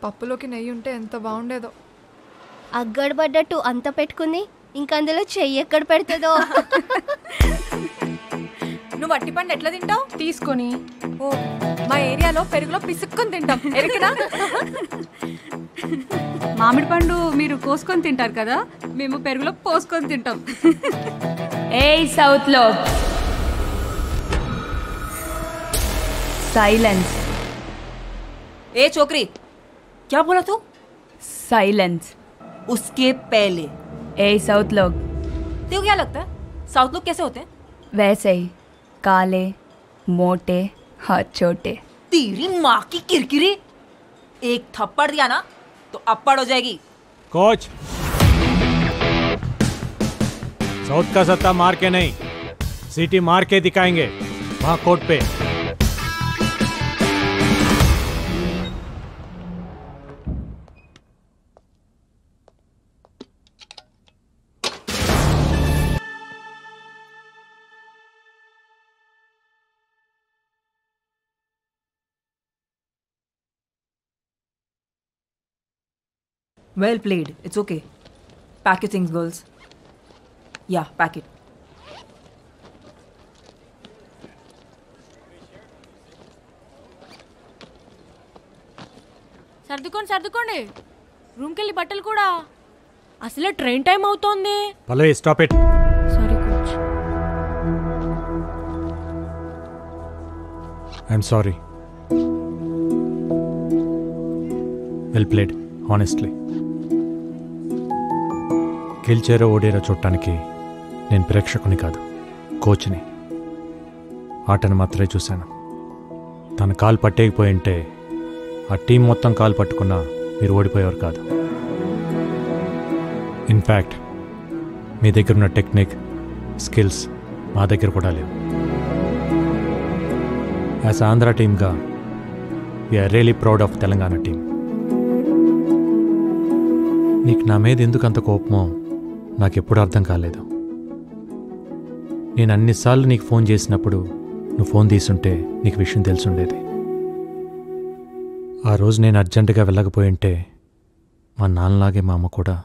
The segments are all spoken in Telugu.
పప్పులోకి నెయ్యి ఉంటే ఎంత బాగుండేదో. అగ్గడబడ్డట్టు అంత పెట్టుకుంది, ఇంక అందులో చెయ్యి ఎక్కడ పెడుతుందో. నువ్వు అట్టి పండు ఎట్లా తింటావు? తీసుకొని. ఓ, మా ఏరియాలో పెరుగులో పిసుక్కొని తింటాం. ఎరికినా? మామిడి పండు మీరు కోసుకొని తింటారు కదా, మేము పెరుగులో పోసుకొని తింటాం. ఏ సౌత్ లో साइलेंस। ए छोकरी, क्या बोला तू? साइलेंस। उसके पहले। ए साउथ लोग। तेरे को क्या लगता है साउथ लोग कैसे होते हैं? वैसे ही, काले, मोटे, हाथ छोटे। तेरी माँ की किरकिरी, एक थप्पड़ दिया ना तो अप्पड़ हो जाएगी। कोच, साउथ का सत्ता मार के नहीं, सीटी मार के दिखाएंगे वहाँ कोर्ट पे। Well played. It's okay. Pack your things, girls. Yeah, pack it. సర్దుకోండి రూమ్కి వెళ్ళి బట్టలు కూడా. అసలే ట్రైన్ టైం అవుతోంది. Pallavi, stop it. Sorry coach. I'm sorry. Well played, honestly. గెలిచారో ఓడేరో చూడటానికి నేను ప్రేక్షకుని కాదు, కోచ్ని. ఆటను మాత్రమే చూశాను. తన కాలు పట్టేయకపోయి ఉంటే ఆ టీం మొత్తం కాలు పట్టుకున్నా మీరు ఓడిపోయేవారు కాదు. ఇన్ఫ్యాక్ట్ మీ దగ్గర ఉన్న టెక్నిక్, స్కిల్స్ మా దగ్గర కూడా లేవు. యాజ్ ఆంధ్ర టీమ్గా we are really proud of Telangana team. నీకు నా మీద ఎందుకు అంత కోపమో నాకెప్పుడు అర్థం కాలేదు. నేను అన్నిసార్లు నీకు ఫోన్ చేసినప్పుడు నువ్వు ఫోన్ తీసుంటే నీకు విషయం తెలుసుండేది. ఆ రోజు నేను అర్జెంటుగా వెళ్ళకపోయి ఉంటే మా నాన్నలాగే మా అమ్మ కూడా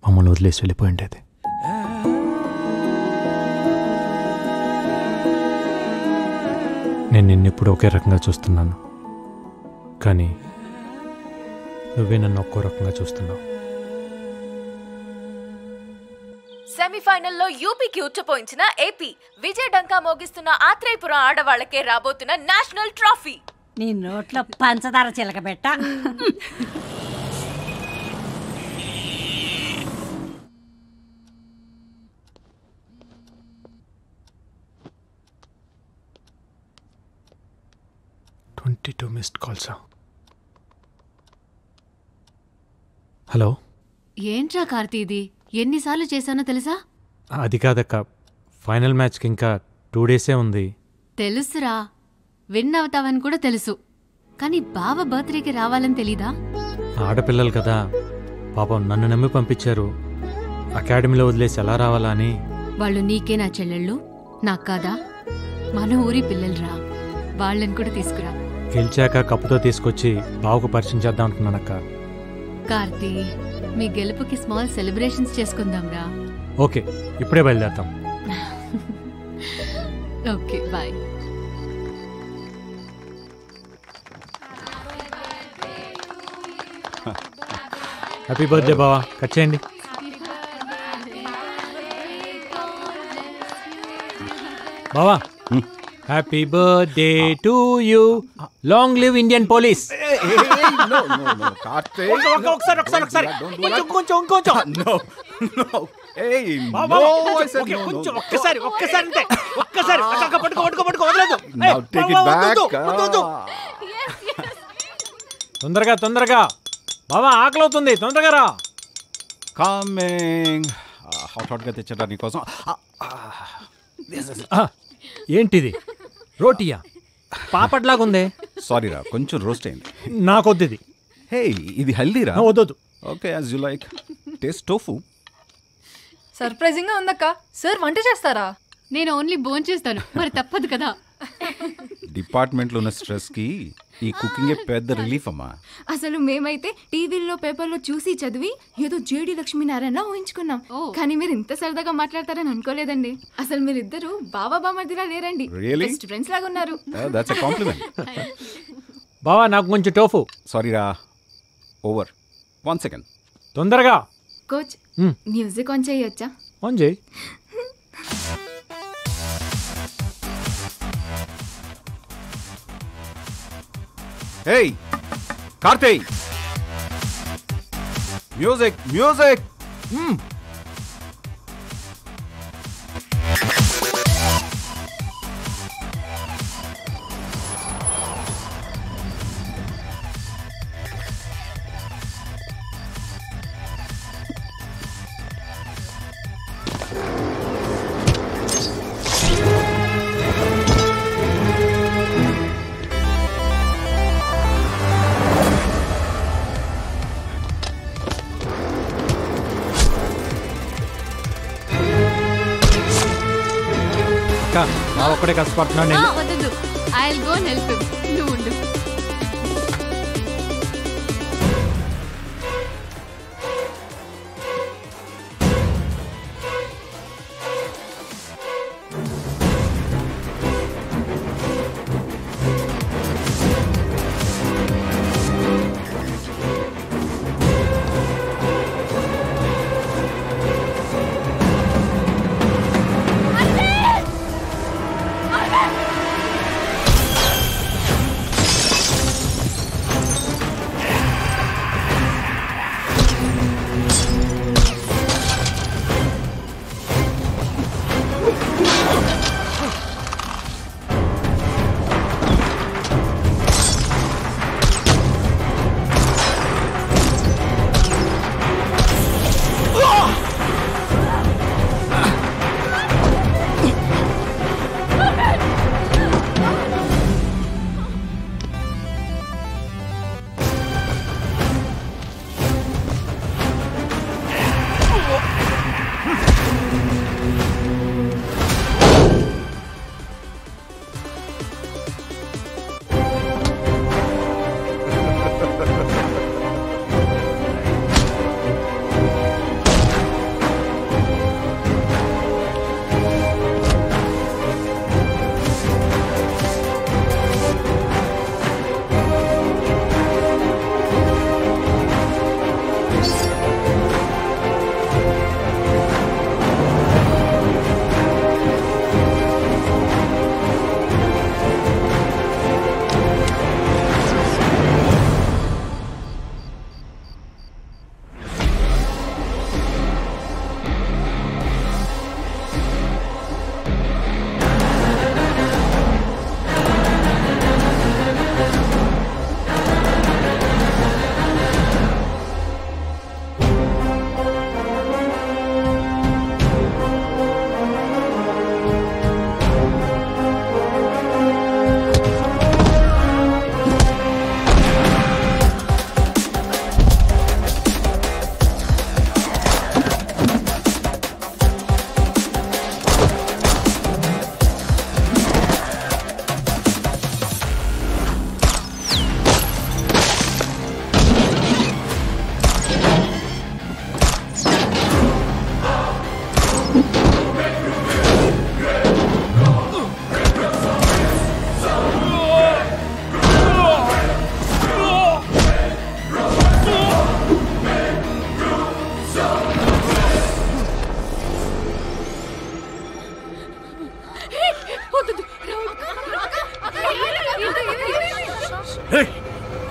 మమ్మల్ని వదిలేసి వెళ్ళిపోయి ఉండేది. నేను నిన్నెప్పుడు ఒకే రకంగా చూస్తున్నాను, కానీ నువ్వే నన్ను ఒక్కో రకంగా చూస్తున్నావు. సెమీఫైనల్లో యూపీకి ఉచ్చపోయించిన ఏపీ విజయ డంకా మోగిస్తున్న ఆత్రేయపురం ఆడవాళ్లకే రాబోతున్న నేషనల్ ట్రోఫీ. నీ నోట్లో పంచదార చిలకబెట్ట. Missed calls. హలో. ఏంట్రా కార్తీ ఇది? ఎన్నిసార్లు చేశానో తెలుసా? అది కాదక్క, ఫైనల్ మ్యాచ్కి ఇంకా 2 డేసే ఉంది. తెలుసురా, విన్ అవుతావని కూడా తెలుసు, కానీ బావ బర్త్డేకి రావాలని తెలీదా? ఆడపిల్లలు కదా పాపం, నన్ను నమ్మి పంపించారు. అకాడమీలో వదిలేసి ఎలా రావాలా అని. వాళ్ళు నీకే నా చెల్లెళ్ళు, నాకు కాదా? మన ఊరి పిల్లలురా, వాళ్ళని కూడా తీసుకురా. గెలిచాక కప్పుతో తీసుకొచ్చి బావకు పరిచయం చేద్దాం అనుకున్నానక్క. కార్తీ, మీ గెలుపుకి స్మాల్ సెలబ్రేషన్స్ చేసుకుందాంరా. ఓకే, ఇప్పుడే బయలుదేరతాం. Okay, bye. హ్యాపీ బర్త్డే బావా, కట్ చేయండి. బావా, happy birthday to you, long live Indian police. తొందరగా తొందరగా బావా, ఆకలవుతుంది, తొందరగా రా. కమింగ్. హాట్ గా తెచ్చడా నీకోసం. ఏంటిది, రోటీయా? పాపట్లాగుందే. సారీ రా, కొంచెం రోస్ట్ అయింది. నాకొద్దు ఇది. హే, ఇది హెల్దీ రా. వద్దు. Okay, as you like. Taste tofu. Surprising గా ఉందక్క. సార్ వంట చేస్తారా? నేను ఓన్లీ భోంచేస్తాను, మరి తప్పదు కదా. డిపార్ట్మెంట్లో ఉన్న స్ట్రెస్కి ఈ కుకింగే పెద్ద రిలీఫ్ అమ్మా. అసలు మేమైతే టీవీల్లో పేపర్లో చూసి చదివి ఏదో జేడి లక్ష్మీనారాయణ ఊహించుకున్నాం. కానీ మీరు ఇంత సరదాగా మాట్లాడతారని అనుకోలేదండి. అసలు మీరిద్దరు బావా బామర్దిలా లేరండి, బెస్ట్ ఫ్రెండ్స్ లాగా ఉన్నారు. That's a compliment. బావా నాకు కొంచెం టోఫు. సారీ రా, ఓవర్. 1 సెకండ్. తొందరగా. కోచ్ మ్యూజిక్ ఆన్ చేయొచ్చా? ఆన్ చేయి. Hey, Karthi! Music, music! మా ఒక్కడే కష్టపడుతున్నాను. వద్దు, I will go and help him. నువ్వు ఉండు.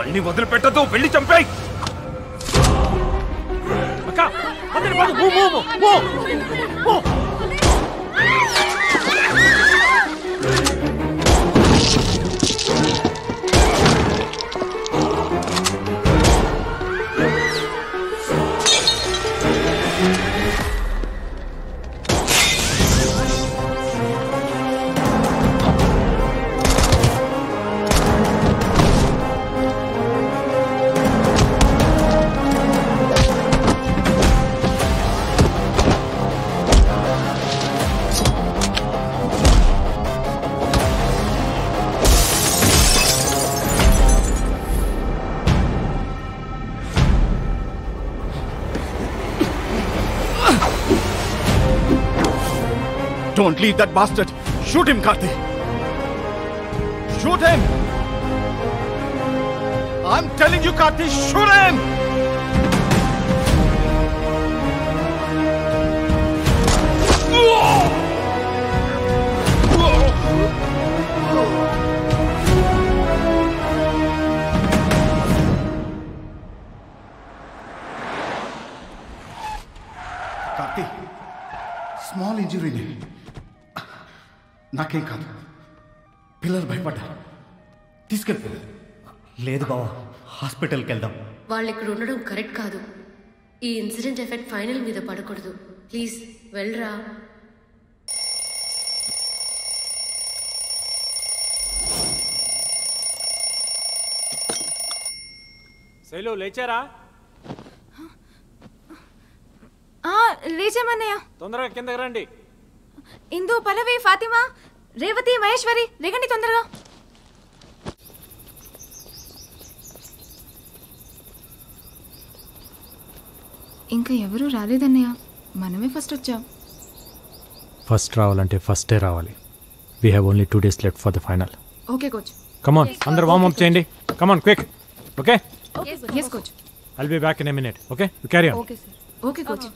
అన్ని వదిలిపెట్టదు, వెళ్ళి చంపేయ్. అక్క అందరి పడు, Don't leave that bastard. Shoot him, Karthi. Shoot him. I'm telling you, Karthi, shoot him. Karthi small ఇంజురీని నాకేం కాదు. పిల్లలు భయపడ్డారు, తీసుకెళ్ళిపోయారు. లేదు బావా, హాస్పిటల్కి వెళ్దాం. వాళ్ళు ఇక్కడ ఉండడం కరెక్ట్ కాదు. ఈ ఇన్సిడెంట్ ఎఫెక్ట్ ఫైనల్ మీద పడకూడదు. ప్లీజ్ వెళ్ళరా. శైలు లేచారా? లేచామన్నయ్య. తొందరగా కిందకి రండి. ఇందు, పల్లవి, ఫాతిమా, రేవతి, మహేశ్వరి, రేగండి తొందరగా. ఇంకా ఎవరూ రాలేదన్నయ్య, మనమే ఫస్ట్ వచ్చాం. ఫస్ట్ రావాలంటే ఫస్టే రావాలి. We have only 2 days left for the final. Okay coach. Come on, అందరు వార్మ్ అప్ చేయండి. Come on quick. Okay? Yes coach. I'll be back in a minute. Okay? You carry on. Okay coach.